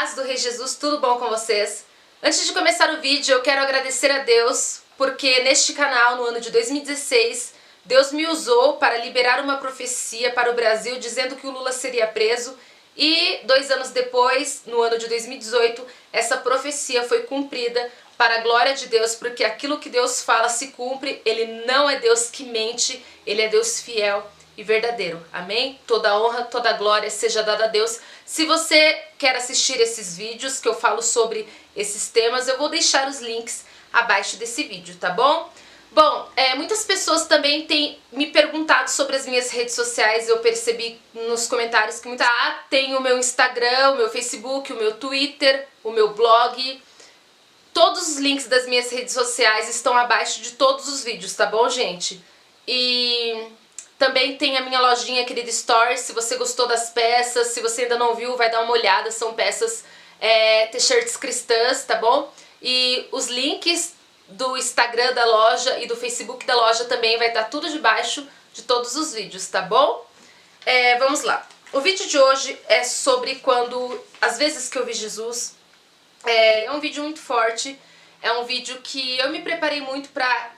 paz do Rei Jesus, tudo bom com vocês? Antes de começar o vídeo, eu quero agradecer a Deus, porque neste canal, no ano de 2016, Deus me usou para liberar uma profecia para o Brasil, dizendo que o Lula seria preso, e 2 anos depois, no ano de 2018, essa profecia foi cumprida para a glória de Deus, porque aquilo que Deus fala se cumpre. Ele não é Deus que mente, Ele é Deus fiel e verdadeiro, amém? Toda honra, toda glória seja dada a Deus. Se você quer assistir esses vídeos que eu falo sobre esses temas, eu vou deixar os links abaixo desse vídeo, tá bom? Bom, muitas pessoas também têm me perguntado sobre as minhas redes sociais. Eu percebi nos comentários que tem o meu Instagram, o meu Facebook, o meu Twitter, o meu blog. Todos os links das minhas redes sociais estão abaixo de todos os vídeos, tá bom, gente? E também tem a minha lojinha Querida Store. Se você gostou das peças, se você ainda não viu, vai dar uma olhada. São peças t-shirts cristãs, tá bom? E os links do Instagram da loja e do Facebook da loja também vai estar tudo debaixo de todos os vídeos, tá bom? Vamos lá. O vídeo de hoje é sobre as vezes que eu vi Jesus. É um vídeo muito forte, é um vídeo que eu me preparei muito para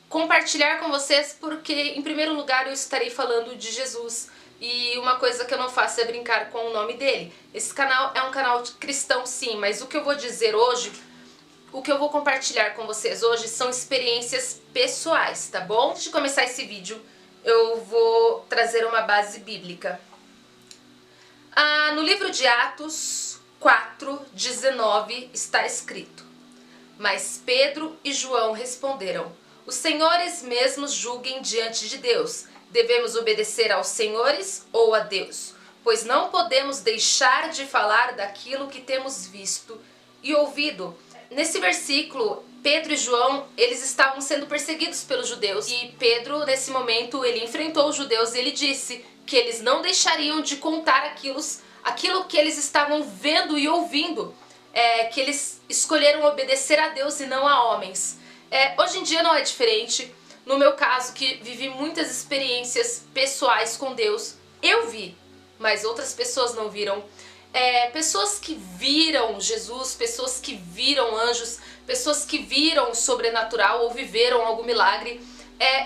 compartilhar com vocês, porque em primeiro lugar eu estarei falando de Jesus, e uma coisa que eu não faço é brincar com o nome dele. Esse canal é um canal cristão, sim, mas o que eu vou dizer hoje, o que eu vou compartilhar com vocês hoje são experiências pessoais, tá bom? Antes de começar esse vídeo, eu vou trazer uma base bíblica. No livro de Atos 4:19 está escrito: Mas Pedro e João responderam: Os senhores mesmos julguem diante de Deus. Devemos obedecer aos senhores ou a Deus? Pois não podemos deixar de falar daquilo que temos visto e ouvido. Nesse versículo, Pedro e João, eles estavam sendo perseguidos pelos judeus. E Pedro, nesse momento, ele enfrentou os judeus e ele disse que eles não deixariam de contar aquilo que eles estavam vendo e ouvindo, que eles escolheram obedecer a Deus e não a homens. Hoje em dia não é diferente. No meu caso, que vivi muitas experiências pessoais com Deus, eu vi, mas outras pessoas não viram. Pessoas que viram Jesus, pessoas que viram anjos, pessoas que viram o sobrenatural ou viveram algum milagre,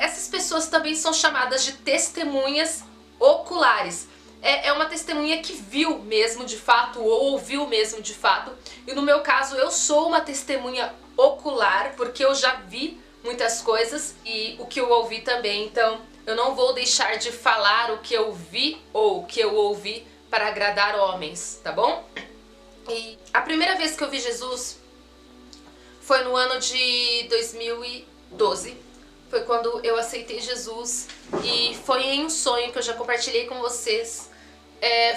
essas pessoas também são chamadas de testemunhas oculares. É uma testemunha que viu mesmo de fato ou ouviu mesmo de fato. E no meu caso eu sou uma testemunha ocular, porque eu já vi muitas coisas e o que eu ouvi também. Então eu não vou deixar de falar o que eu vi ou o que eu ouvi para agradar homens, tá bom? E a primeira vez que eu vi Jesus foi no ano de 2012. Foi quando eu aceitei Jesus e foi em um sonho que eu já compartilhei com vocês.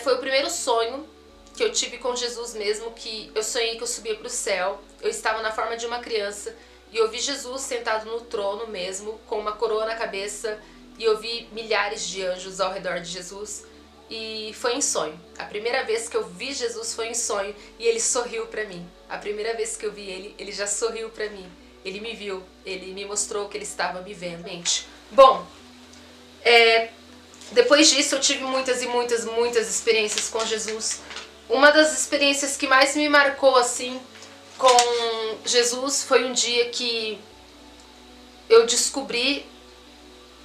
Foi o primeiro sonho que eu tive com Jesus mesmo, que eu sonhei que eu subia para o céu. Eu estava na forma de uma criança e eu vi Jesus sentado no trono mesmo, com uma coroa na cabeça, e eu vi milhares de anjos ao redor de Jesus. E foi em sonho. A primeira vez que eu vi Jesus foi em sonho e ele sorriu pra mim. A primeira vez que eu vi ele, ele já sorriu pra mim. Ele me viu, ele me mostrou que ele estava me vendo. Bom, depois disso eu tive muitas e muitas experiências com Jesus. Uma das experiências que mais me marcou assim com Jesus foi um dia que eu descobri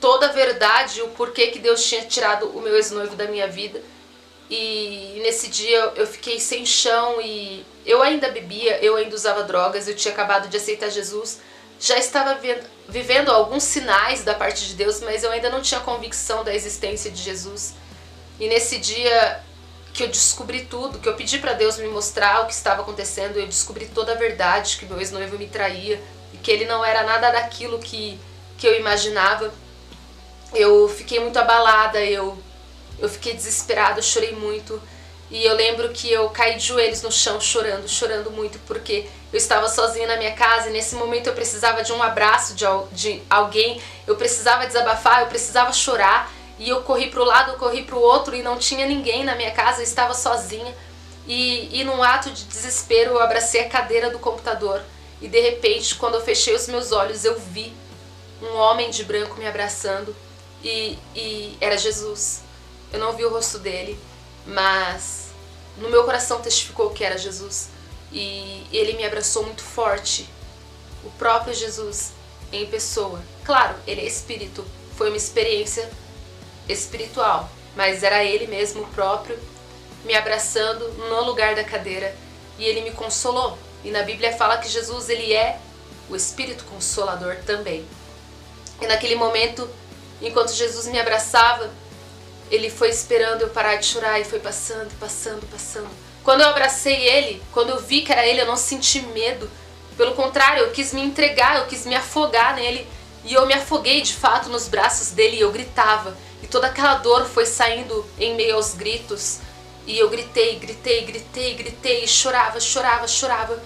toda a verdade, o porquê que Deus tinha tirado o meu ex-noivo da minha vida. E nesse dia eu fiquei sem chão e eu ainda bebia, eu ainda usava drogas, eu tinha acabado de aceitar Jesus. Já estava vivendo alguns sinais da parte de Deus, mas eu ainda não tinha convicção da existência de Jesus. E nesse dia que eu descobri tudo, que eu pedi para Deus me mostrar o que estava acontecendo, eu descobri toda a verdade, que meu ex-noivo me traía e que ele não era nada daquilo que eu imaginava. Eu fiquei muito abalada, eu fiquei desesperada, eu chorei muito. E eu lembro que eu caí de joelhos no chão chorando muito, porque eu estava sozinha na minha casa e nesse momento eu precisava de um abraço de alguém, eu precisava desabafar, eu precisava chorar. E eu corri para o lado, eu corri para o outro e não tinha ninguém na minha casa, eu estava sozinha. E num ato de desespero eu abracei a cadeira do computador e de repente, quando eu fechei os meus olhos, eu vi um homem de branco me abraçando. E era Jesus. Eu não vi o rosto dele, mas no meu coração testificou que era Jesus. E ele me abraçou muito forte. O próprio Jesus em pessoa. Claro, ele é espírito. Foi uma experiência espiritual. Mas era ele mesmo, o próprio, me abraçando no lugar da cadeira. E ele me consolou. E na Bíblia fala que Jesus, ele é o Espírito Consolador também. E naquele momento, enquanto Jesus me abraçava, ele foi esperando eu parar de chorar e foi passando, passando, passando. Quando eu abracei ele, quando eu vi que era ele, eu não senti medo. Pelo contrário, eu quis me entregar, eu quis me afogar nele. E eu me afoguei de fato nos braços dele e eu gritava. E toda aquela dor foi saindo em meio aos gritos. E eu gritei, gritei, gritei, gritei, e chorava, chorava, chorava.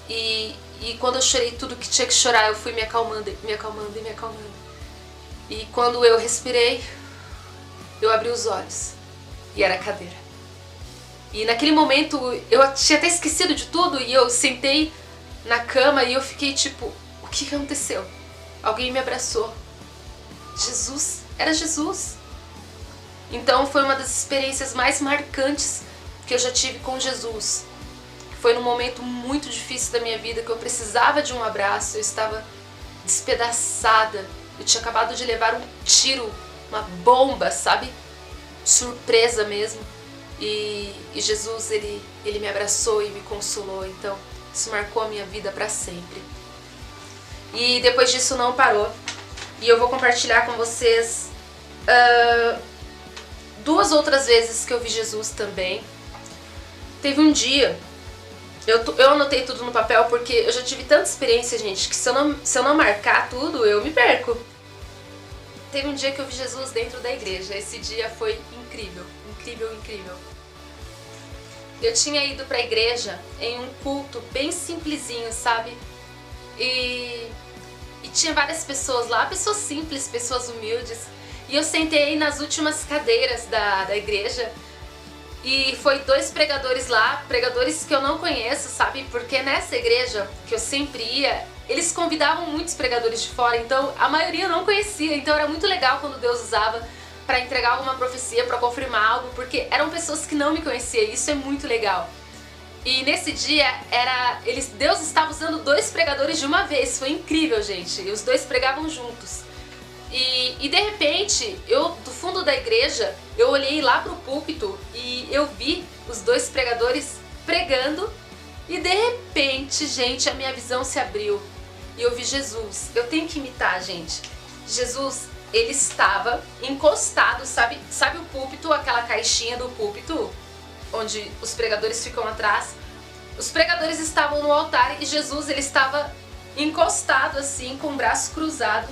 E quando eu chorei tudo que tinha que chorar, eu fui me acalmando, me acalmando e me acalmando. E quando eu respirei, eu abri os olhos. E era a cadeira. E naquele momento, eu tinha até esquecido de tudo e eu sentei na cama e eu fiquei tipo, o que aconteceu? Alguém me abraçou. Jesus, era Jesus. Então foi uma das experiências mais marcantes que eu já tive com Jesus. Foi num momento muito difícil da minha vida que eu precisava de um abraço, eu estava despedaçada. Eu tinha acabado de levar um tiro, uma bomba, sabe? Surpresa mesmo. E Jesus, ele me abraçou e me consolou. Então isso marcou a minha vida para sempre. E depois disso não parou. E eu vou compartilhar com vocês 2 outras vezes que eu vi Jesus também. Teve um dia, eu anotei tudo no papel porque eu já tive tanta experiência, gente, que se eu não marcar tudo, eu me perco. Teve um dia que eu vi Jesus dentro da igreja. Esse dia foi incrível, incrível, incrível. Eu tinha ido pra igreja em um culto bem simplesinho, sabe? E tinha várias pessoas lá, pessoas simples, pessoas humildes. E eu sentei nas últimas cadeiras da igreja. E foi 2 pregadores lá, pregadores que eu não conheço, sabe? Porque nessa igreja que eu sempre ia, eles convidavam muitos pregadores de fora, então a maioria eu não conhecia. Então era muito legal quando Deus usava para entregar alguma profecia, para confirmar algo, porque eram pessoas que não me conheciam, e isso é muito legal. E nesse dia, Deus estava usando 2 pregadores de uma vez, foi incrível, gente, e os 2 pregavam juntos. E de repente, do fundo da igreja, eu olhei lá pro púlpito e eu vi os 2 pregadores pregando, e de repente, gente, a minha visão se abriu e eu vi Jesus. Eu tenho que imitar, gente. Jesus, ele estava encostado, sabe o púlpito, aquela caixinha do púlpito, onde os pregadores ficam atrás? Os pregadores estavam no altar e Jesus, ele estava encostado assim, com o braço cruzado,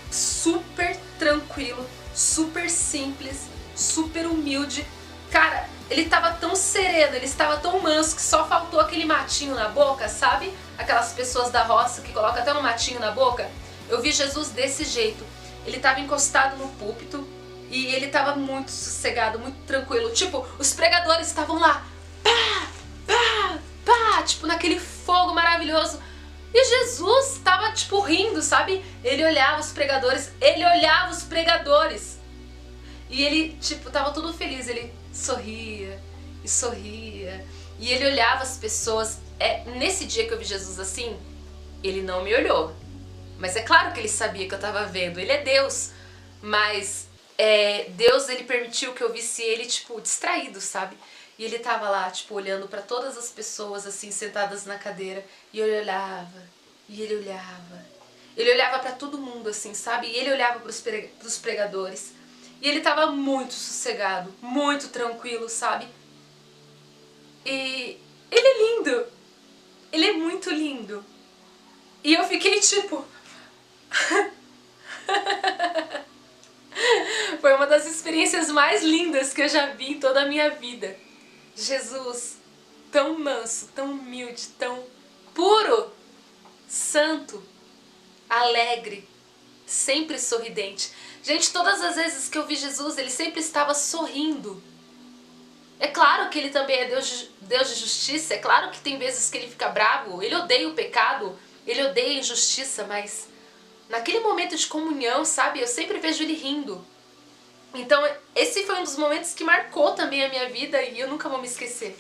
super tranquilo, super simples, super humilde. Cara, ele estava tão sereno, ele estava tão manso que só faltou aquele matinho na boca, sabe? Aquelas pessoas da roça que colocam até um matinho na boca. Eu vi Jesus desse jeito. Ele estava encostado no púlpito e ele estava muito sossegado, muito tranquilo. Tipo, os pregadores estavam lá, pá, pá, pá, tipo naquele fogo maravilhoso. E Jesus estava tipo rindo, sabe? Ele olhava os pregadores, E ele tipo tava todo feliz, ele sorria e sorria. E ele olhava as pessoas. Nesse dia que eu vi Jesus assim, ele não me olhou. Mas é claro que ele sabia que eu tava vendo, ele é Deus. Mas Deus, ele permitiu que eu visse ele, tipo, distraído, sabe? E ele tava lá, tipo, olhando pra todas as pessoas, assim, sentadas na cadeira. E ele olhava, e ele olhava. Ele olhava pra todo mundo, assim, sabe? E ele olhava pros pregadores. E ele tava muito sossegado, muito tranquilo, sabe? E ele é lindo. Ele é muito lindo. E eu fiquei, tipo... Foi uma das experiências mais lindas que eu já vi em toda a minha vida. Jesus, tão manso, tão humilde, tão puro, santo, alegre, sempre sorridente. Gente, todas as vezes que eu vi Jesus, ele sempre estava sorrindo. É claro que ele também é Deus de justiça, é claro que tem vezes que ele fica bravo, ele odeia o pecado, ele odeia a injustiça, mas naquele momento de comunhão, sabe, eu sempre vejo ele rindo. Então esse foi um dos momentos que marcou também a minha vida e eu nunca vou me esquecer.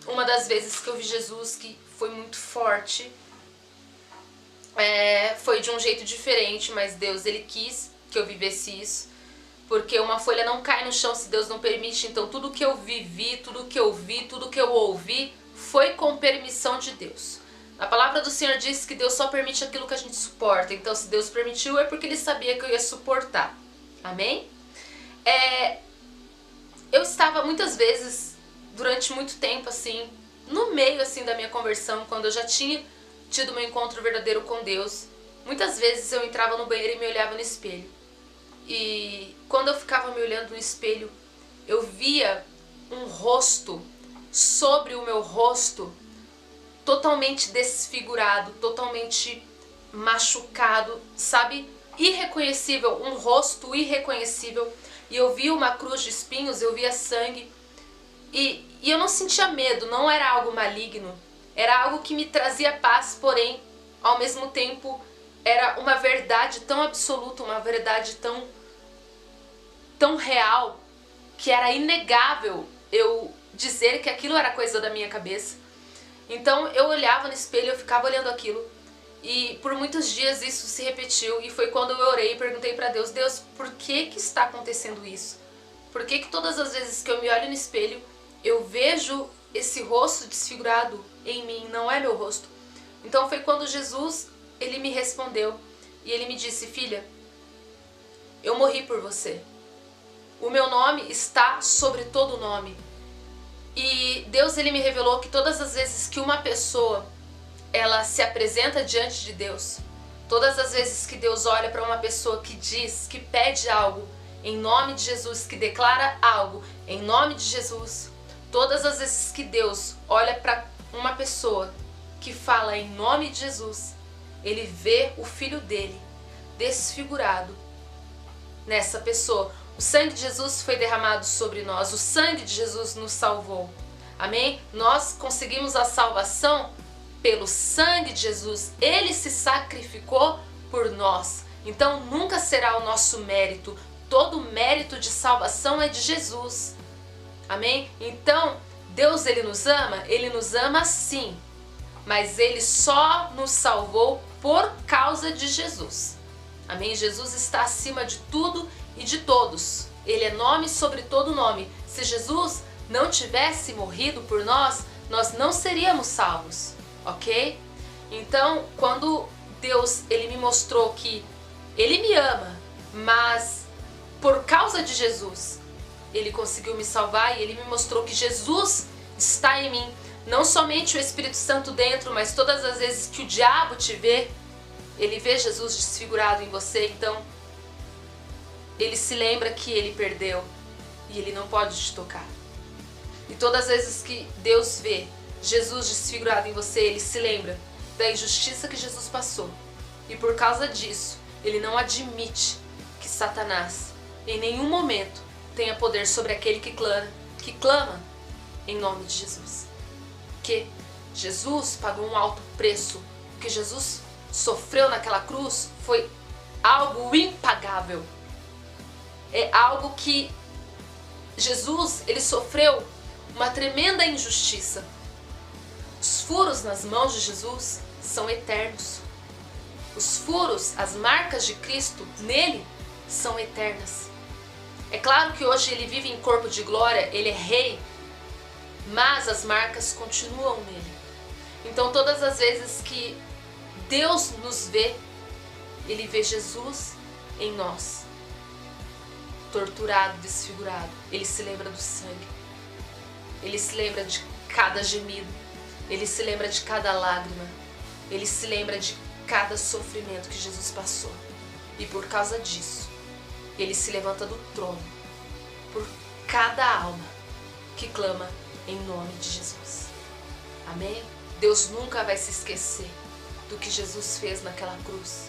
Uma das vezes que eu vi Jesus que foi muito forte, foi de um jeito diferente, mas Deus, Ele quis que eu vivesse isso, porque uma folha não cai no chão se Deus não permite. Então tudo que eu vivi, tudo que eu vi, tudo que eu ouvi foi com permissão de Deus. A palavra do Senhor diz que Deus só permite aquilo que a gente suporta. Então se Deus permitiu é porque Ele sabia que eu ia suportar. Amém? Eu estava muitas vezes, durante muito tempo assim, no meio assim da minha conversão, quando eu já tinha tido meu encontro verdadeiro com Deus, muitas vezes eu entrava no banheiro e me olhava no espelho. E quando eu ficava me olhando no espelho, eu via um rosto sobre o meu rosto totalmente desfigurado, totalmente machucado, sabe? Irreconhecível, um rosto irreconhecível. E eu via uma cruz de espinhos, eu via sangue. E eu não sentia medo, não era algo maligno. Era algo que me trazia paz, porém, ao mesmo tempo, era uma verdade tão absoluta, uma verdade tão real, que era inegável eu dizer que aquilo era coisa da minha cabeça. Então eu olhava no espelho, eu ficava olhando aquilo, e por muitos dias isso se repetiu, e foi quando eu orei e perguntei para Deus: Deus, por que está acontecendo isso? Por que todas as vezes que eu me olho no espelho, eu vejo esse rosto desfigurado em mim, não é meu rosto? Então foi quando Jesus, Ele me respondeu, e Ele me disse: filha, eu morri por você. O meu nome está sobre todo nome. E Deus, Ele me revelou que todas as vezes que uma pessoa, ela se apresenta diante de Deus, todas as vezes que Deus olha para uma pessoa que diz, que pede algo em nome de Jesus, que declara algo em nome de Jesus, todas as vezes que Deus olha para uma pessoa que fala em nome de Jesus, Ele vê o Filho dele desfigurado nessa pessoa. O sangue de Jesus foi derramado sobre nós, o sangue de Jesus nos salvou. Amém? Nós conseguimos a salvação pelo sangue de Jesus. Ele se sacrificou por nós. Então nunca será o nosso mérito. Todo o mérito de salvação é de Jesus. Amém? Então, Deus, Ele nos ama sim, mas Ele só nos salvou por causa de Jesus. Amém? Jesus está acima de tudo e de todos. Ele é nome sobre todo nome. Se Jesus não tivesse morrido por nós, nós não seríamos salvos, ok? Então, quando Deus, Ele me mostrou que Ele me ama, mas por causa de Jesus, Ele conseguiu me salvar, e Ele me mostrou que Jesus está em mim. Não somente o Espírito Santo dentro, mas todas as vezes que o diabo te vê, ele vê Jesus desfigurado em você. Então ele se lembra que ele perdeu e ele não pode te tocar. E todas as vezes que Deus vê Jesus desfigurado em você, ele se lembra da injustiça que Jesus passou. E por causa disso, ele não admite que Satanás em nenhum momento tenha poder sobre aquele que clama em nome de Jesus. Que Jesus pagou um alto preço. O que Jesus sofreu naquela cruz foi algo impagável. É algo que Jesus, ele sofreu uma tremenda injustiça. Os furos nas mãos de Jesus são eternos. Os furos, as marcas de Cristo nele são eternas. É claro que hoje ele vive em corpo de glória, ele é rei, mas as marcas continuam nele. Então todas as vezes que Deus nos vê, ele vê Jesus em nós, torturado, desfigurado. Ele se lembra do sangue, ele se lembra de cada gemido, ele se lembra de cada lágrima, ele se lembra de cada sofrimento que Jesus passou. E por causa disso, ele se levanta do trono por cada alma que clama em nome de Jesus. Amém? Deus nunca vai se esquecer do que Jesus fez naquela cruz.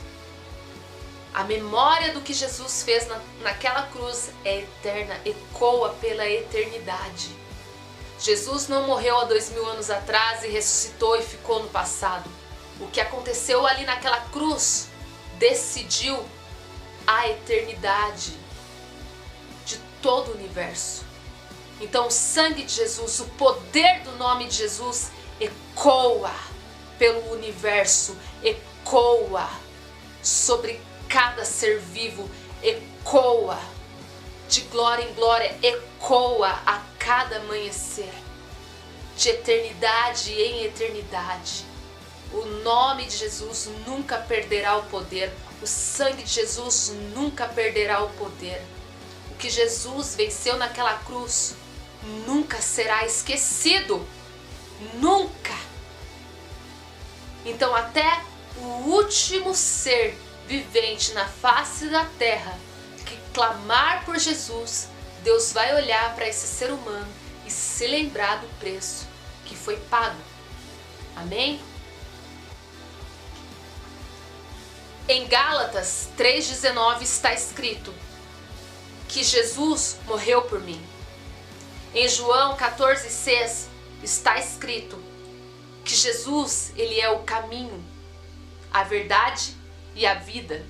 A memória do que Jesus fez naquela cruz é eterna, ecoa pela eternidade. Jesus não morreu há 2000 anos atrás e ressuscitou e ficou no passado. O que aconteceu ali naquela cruz decidiu a eternidade de todo o universo. Então o sangue de Jesus, o poder do nome de Jesus ecoa pelo universo, ecoa sobre cada ser vivo, ecoa de glória em glória, ecoa a cada amanhecer, de eternidade em eternidade. O nome de Jesus nunca perderá o poder, o sangue de Jesus nunca perderá o poder. O que Jesus venceu naquela cruz nunca será esquecido, nunca. Então até o último ser vivente na face da terra que clamar por Jesus, Deus vai olhar para esse ser humano e se lembrar do preço que foi pago. Amém? Em Gálatas 3,19 está escrito que Jesus morreu por mim. Em João 14,6 está escrito que Jesus, ele é o caminho, a verdade e a vida.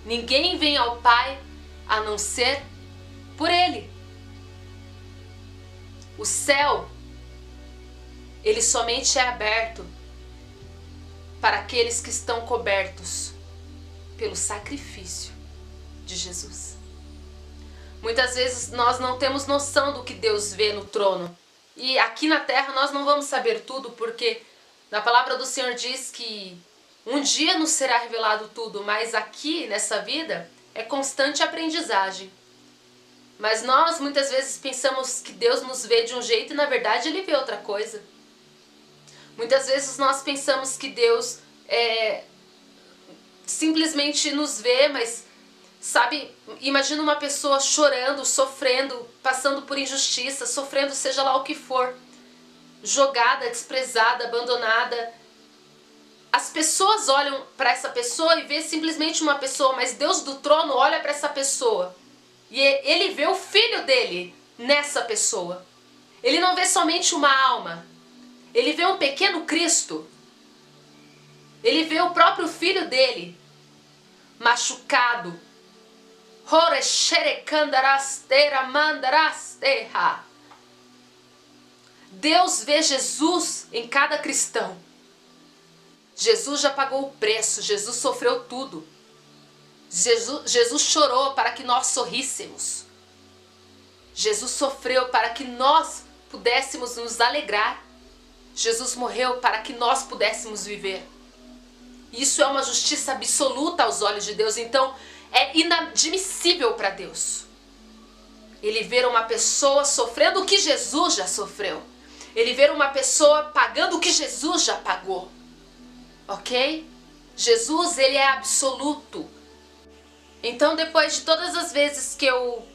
Ninguém vem ao Pai a não ser por Ele. O céu, ele somente é aberto para aqueles que estão cobertos pelo sacrifício de Jesus. Muitas vezes nós não temos noção do que Deus vê no trono. E aqui na terra nós não vamos saber tudo, porque na palavra do Senhor diz que um dia nos será revelado tudo, mas aqui nessa vida é constante aprendizagem. Mas nós muitas vezes pensamos que Deus nos vê de um jeito e na verdade Ele vê outra coisa. Muitas vezes nós pensamos que Deus simplesmente nos vê, mas sabe, imagina uma pessoa chorando, sofrendo, passando por injustiça, sofrendo seja lá o que for, jogada, desprezada, abandonada. As pessoas olham para essa pessoa e vê simplesmente uma pessoa, mas Deus do trono olha para essa pessoa e Ele vê o Filho dele nessa pessoa. Ele não vê somente uma alma, Ele vê um pequeno Cristo. Ele vê o próprio Filho dele machucado. Deus vê Jesus em cada cristão. Jesus já pagou o preço, Jesus sofreu tudo. Jesus chorou para que nós sorríssemos. Jesus sofreu para que nós pudéssemos nos alegrar. Jesus morreu para que nós pudéssemos viver. Isso é uma justiça absoluta aos olhos de Deus, então é inadmissível para Deus Ele ver uma pessoa sofrendo o que Jesus já sofreu. Ele ver uma pessoa pagando o que Jesus já pagou. Ok? Jesus, ele é absoluto. Então, depois de todas as vezes que eu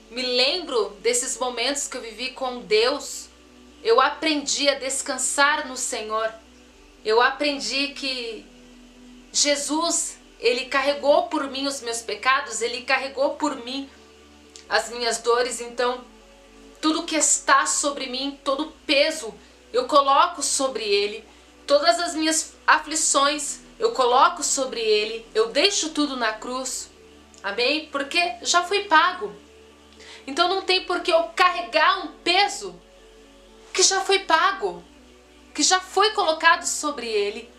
me lembro desses momentos que eu vivi com Deus, eu aprendi a descansar no Senhor. Eu aprendi que Jesus, ele carregou por mim os meus pecados, ele carregou por mim as minhas dores. Então, tudo que está sobre mim, todo o peso, eu coloco sobre ele. Todas as minhas aflições, eu coloco sobre ele. Eu deixo tudo na cruz. Amém? Porque já foi pago. Então não tem por que eu carregar um peso que já foi pago, que já foi colocado sobre ele.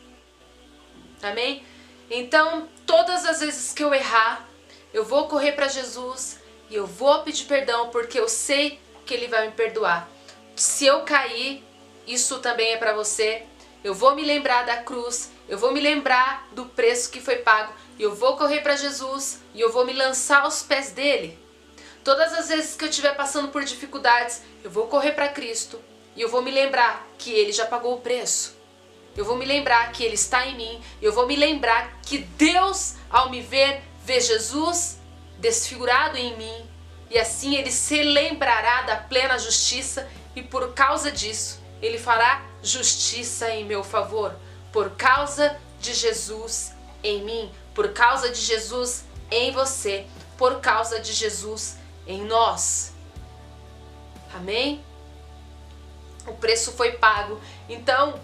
Amém? Então, todas as vezes que eu errar, eu vou correr para Jesus e eu vou pedir perdão, porque eu sei que Ele vai me perdoar. Se eu cair, isso também é para você. Eu vou me lembrar da cruz, eu vou me lembrar do preço que foi pago, e eu vou correr para Jesus e eu vou me lançar aos pés dele. Todas as vezes que eu estiver passando por dificuldades, eu vou correr para Cristo e eu vou me lembrar que Ele já pagou o preço. Eu vou me lembrar que Ele está em mim. Eu vou me lembrar que Deus, ao me ver, vê Jesus desfigurado em mim. E assim Ele se lembrará da plena justiça e por causa disso Ele fará justiça em meu favor. Por causa de Jesus em mim. Por causa de Jesus em você. Por causa de Jesus em nós. Amém? O preço foi pago. Então,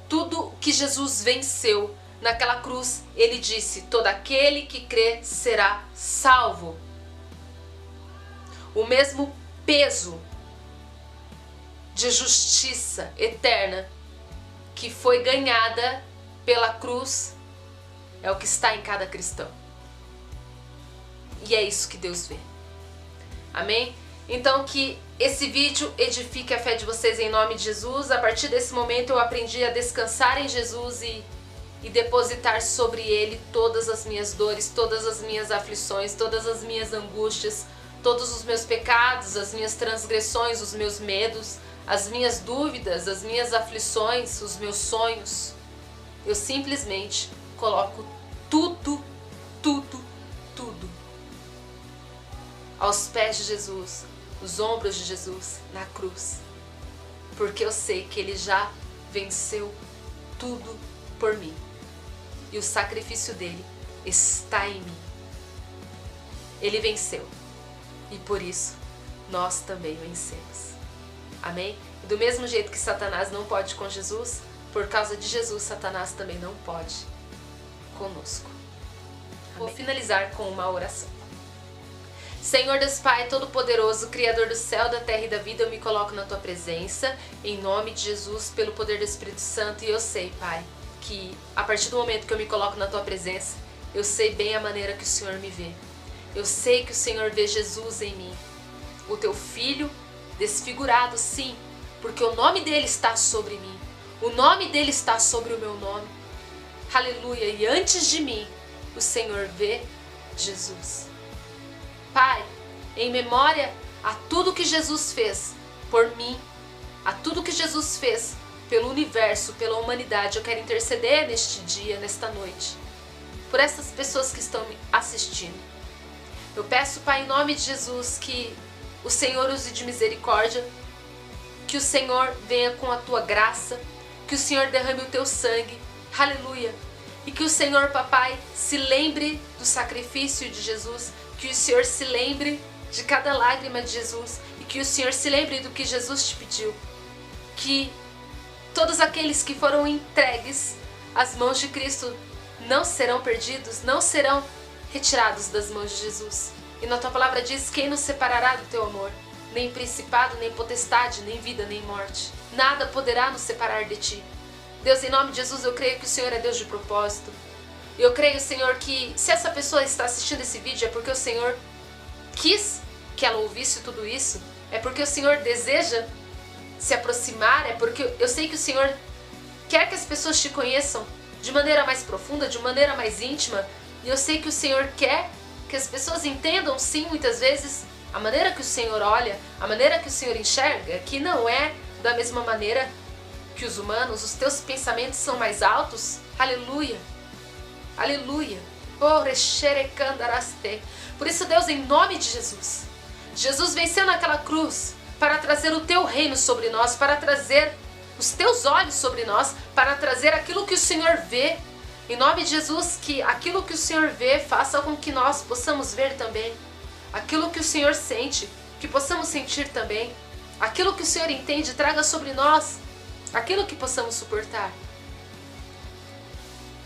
tudo que Jesus venceu, naquela cruz, ele disse: todo aquele que crê será salvo. O mesmo peso de justiça eterna que foi ganhada pela cruz é o que está em cada cristão. E é isso que Deus vê. Amém? Então que esse vídeo edifique a fé de vocês em nome de Jesus. A partir desse momento eu aprendi a descansar em Jesus e depositar sobre Ele todas as minhas dores, todas as minhas aflições, todas as minhas angústias, todos os meus pecados, as minhas transgressões, os meus medos, as minhas dúvidas, as minhas aflições, os meus sonhos. Eu simplesmente coloco tudo aos pés de Jesus, nos ombros de Jesus, na cruz. Porque eu sei que Ele já venceu tudo por mim. E o sacrifício dele está em mim. Ele venceu. E por isso, nós também vencemos. Amém? E do mesmo jeito que Satanás não pode com Jesus, por causa de Jesus, Satanás também não pode conosco. Amém? Vou finalizar com uma oração. Senhor Deus Pai Todo-Poderoso, Criador do céu, da terra e da vida, eu me coloco na Tua presença, em nome de Jesus, pelo poder do Espírito Santo, e eu sei, Pai, que a partir do momento que eu me coloco na Tua presença, eu sei bem a maneira que o Senhor me vê. Eu sei que o Senhor vê Jesus em mim, o Teu Filho desfigurado, sim, porque o nome dele está sobre mim, o nome dele está sobre o meu nome. Aleluia! E antes de mim, o Senhor vê Jesus. Pai, em memória a tudo que Jesus fez por mim, a tudo que Jesus fez pelo universo, pela humanidade, eu quero interceder neste dia, nesta noite, por essas pessoas que estão me assistindo. Eu peço, Pai, em nome de Jesus, que o Senhor use de misericórdia, que o Senhor venha com a Tua graça, que o Senhor derrame o Teu sangue, aleluia, e que o Senhor, Papai, se lembre do sacrifício de Jesus, que o Senhor se lembre de cada lágrima de Jesus e que o Senhor se lembre do que Jesus te pediu. Que todos aqueles que foram entregues às mãos de Cristo não serão perdidos, não serão retirados das mãos de Jesus. E na Tua palavra diz: quem nos separará do Teu amor? Nem principado, nem potestade, nem vida, nem morte. Nada poderá nos separar de Ti. Deus, em nome de Jesus, eu creio que o Senhor é Deus de propósito. Eu creio, Senhor, que se essa pessoa está assistindo esse vídeo é porque o Senhor quis que ela ouvisse tudo isso, é porque o Senhor deseja se aproximar, é porque eu sei que o Senhor quer que as pessoas te conheçam de maneira mais profunda, de maneira mais íntima, e eu sei que o Senhor quer que as pessoas entendam, sim, muitas vezes, a maneira que o Senhor olha, a maneira que o Senhor enxerga, que não é da mesma maneira que os humanos, os teus pensamentos são mais altos, aleluia. Aleluia. Por isso, Deus, em nome de Jesus, Jesus venceu naquela cruz para trazer o Teu reino sobre nós, para trazer os Teus olhos sobre nós, para trazer aquilo que o Senhor vê. Em nome de Jesus, que aquilo que o Senhor vê faça com que nós possamos ver também. Aquilo que o Senhor sente, que possamos sentir também. Aquilo que o Senhor entende, traga sobre nós aquilo que possamos suportar.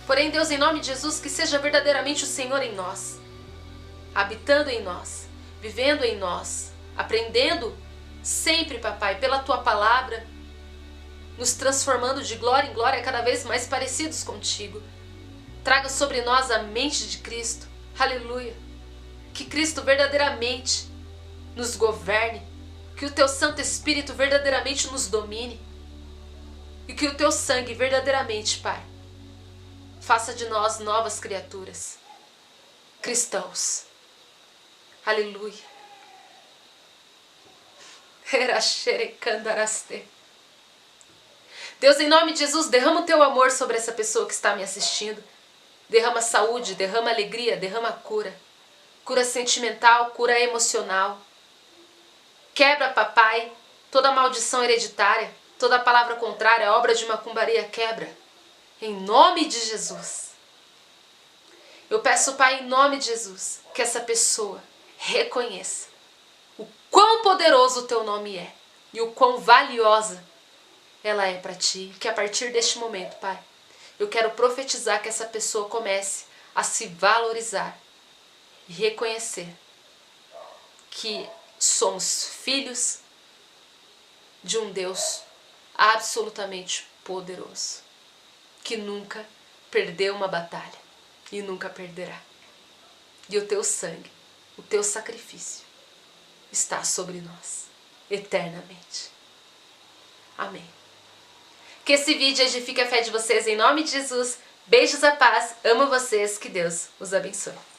Porém, Deus, em nome de Jesus, que seja verdadeiramente o Senhor em nós, habitando em nós, vivendo em nós, aprendendo sempre, Papai, pela Tua palavra, nos transformando de glória em glória, cada vez mais parecidos contigo. Traga sobre nós a mente de Cristo, aleluia. Que Cristo verdadeiramente nos governe, que o Teu Santo Espírito verdadeiramente nos domine e que o Teu sangue verdadeiramente, Pai, faça de nós novas criaturas, cristãos. Aleluia. Deus, em nome de Jesus, derrama o Teu amor sobre essa pessoa que está me assistindo. Derrama saúde, derrama alegria, derrama cura. Cura sentimental, cura emocional. Quebra, Papai, toda maldição hereditária, toda palavra contrária, obra de macumbaria, quebra. Em nome de Jesus. Eu peço, Pai, em nome de Jesus, que essa pessoa reconheça o quão poderoso o Teu nome é e o quão valiosa ela é para Ti. Que a partir deste momento, Pai, Eu quero profetizar que essa pessoa comece a se valorizar e reconhecer que somos filhos de um Deus absolutamente poderoso, que nunca perdeu uma batalha e nunca perderá. E o teu sangue, o teu sacrifício está sobre nós eternamente. Amém. Que esse vídeo edifique a fé de vocês em nome de Jesus. Beijos, a paz, amo vocês, que Deus os abençoe.